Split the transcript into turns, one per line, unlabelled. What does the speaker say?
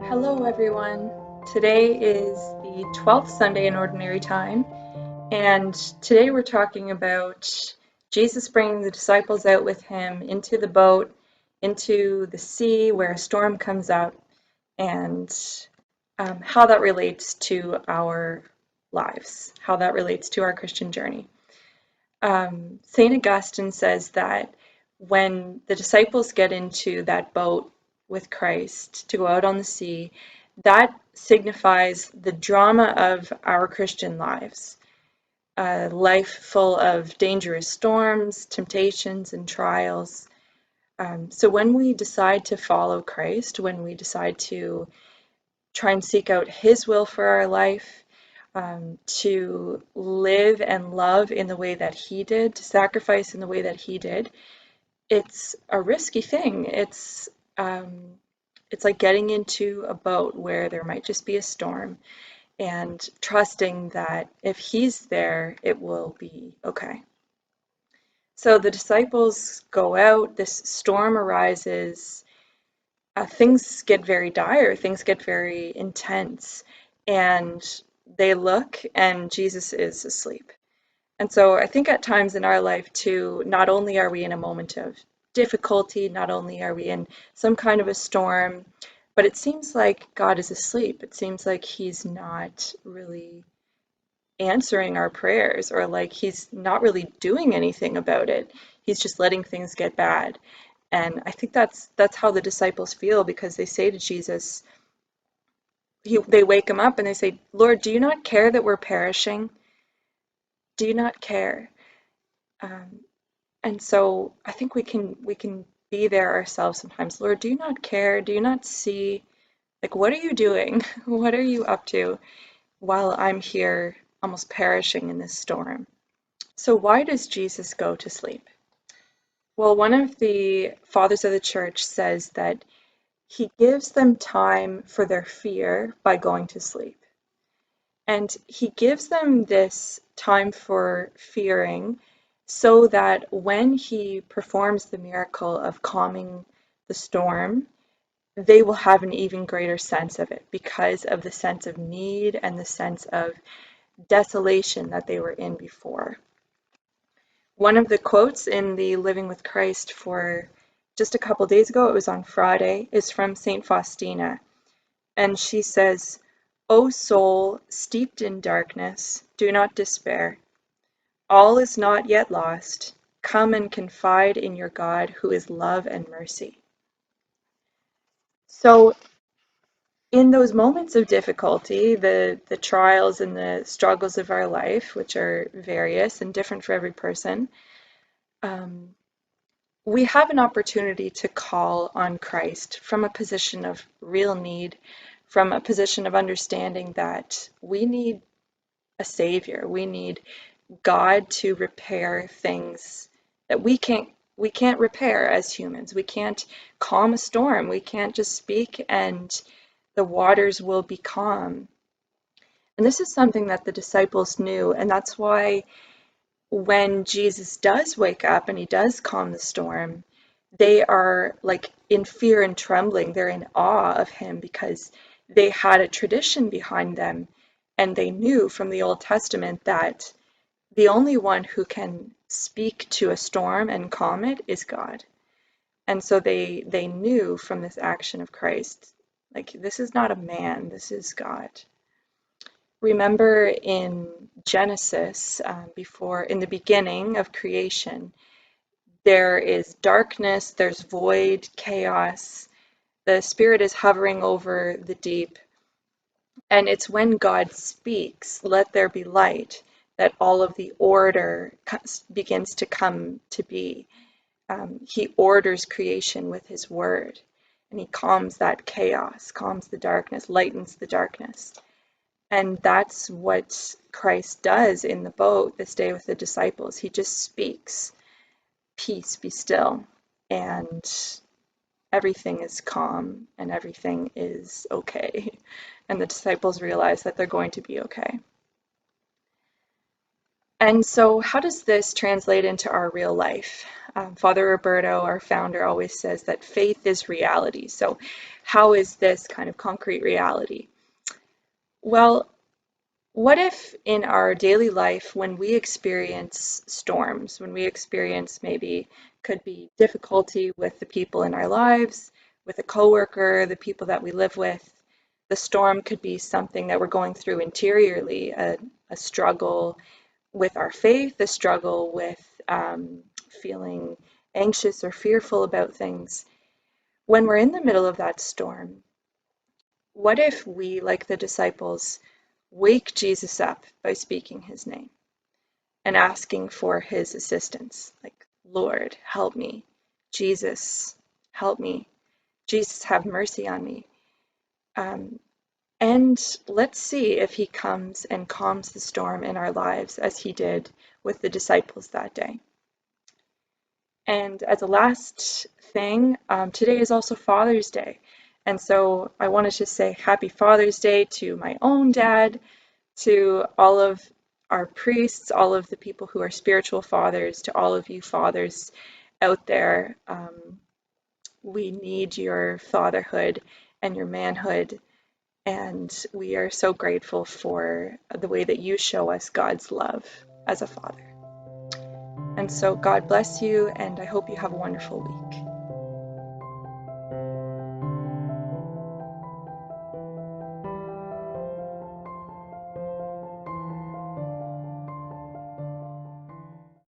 Hello, everyone. Today is the 12th Sunday in Ordinary Time, and today we're talking about Jesus bringing the disciples out with him into the boat, into the sea where a storm comes up, and how that relates to our lives, how that relates to our Christian journey. St. Augustine says that when the disciples get into that boat with Christ to go out on the sea, that signifies the drama of our Christian lives, a life full of dangerous storms, temptations, and trials. So when we decide to follow Christ, when we decide to try and seek out His will for our life, to live and love in the way that He did, to sacrifice in the way that He did, it's a risky thing. It's like getting into a boat where there might just be a storm and trusting that if He's there, it will be okay. So the disciples go out, this storm arises, things get very dire, things get very intense, and they look and Jesus is asleep. And so I think at times in our life too, not only are we in a moment of difficulty, not only are we in some kind of a storm, but it seems like God is asleep. It seems like He's not really answering our prayers, or like He's not really doing anything about it. He's just letting things get bad. And I think that's how the disciples feel, because they say to Jesus, they wake him up and they say, Lord, do you not care that we're perishing? Do you not care? Um, and so I think we can be there ourselves sometimes. Lord, do you not care? Do you not see? Like, what are you doing? What are you up to while I'm here almost perishing in this storm? So why does Jesus go to sleep? Well, one of the fathers of the church says that He gives them time for their fear by going to sleep. And He gives them this time for fearing so that when He performs the miracle of calming the storm, they will have an even greater sense of it because of the sense of need and the sense of desolation that they were in before. One of the quotes in the Living with Christ for just a couple days ago, it was on Friday, is from St. Faustina. And she says, O soul, steeped in darkness, do not despair. All is not yet lost. Come and confide in your God, who is love and mercy. So in those moments of difficulty, the trials and the struggles of our life, which are various and different for every person, um, we have an opportunity to call on Christ from a position of real need, from a position of understanding that we need a Savior. We need God to repair things that we can't repair as humans. We can't calm a storm. We can't just speak and the waters will be calm. And this is something that the disciples knew, and that's why when Jesus does wake up and He does calm the storm, they are like in fear and trembling. They're in awe of Him because they had a tradition behind them, and they knew from the Old Testament that the only one who can speak to a storm and calm it is God. And so they knew from this action of Christ, like, this is not a man, this is God. Remember in Genesis, before, in the beginning of creation, there is darkness, there's void, chaos. The Spirit is hovering over the deep. And it's when God speaks, let there be light, that all of the order begins to come to be. He orders creation with His word, and He calms that chaos, calms the darkness, lightens the darkness. And that's what Christ does in the boat this day with the disciples. He just speaks, peace, be still, and everything is calm and everything is okay. And the disciples realize that they're going to be okay. And so, how does this translate into our real life? Father Roberto, our founder, always says that faith is reality. So, how is this kind of concrete reality? Well, what if in our daily life, when we experience storms, when we experience maybe could be difficulty with the people in our lives, with a coworker, the people that we live with, the storm could be something that we're going through interiorly, a struggle with our faith, a struggle with feeling anxious or fearful about things. When we're in the middle of that storm, what if we, like the disciples, wake Jesus up by speaking his name and asking for his assistance? Like, Lord, help me. Jesus, help me. Jesus, have mercy on me. Um, and let's see if he comes and calms the storm in our lives as he did with the disciples that day. And as a last thing, today is also Father's Day. And so I wanted to say happy Father's Day to my own dad, to all of our priests, all of the people who are spiritual fathers, to all of you fathers out there. We need your fatherhood and your manhood. And we are so grateful for the way that you show us God's love as a father. And so God bless you, and I hope you have a wonderful week.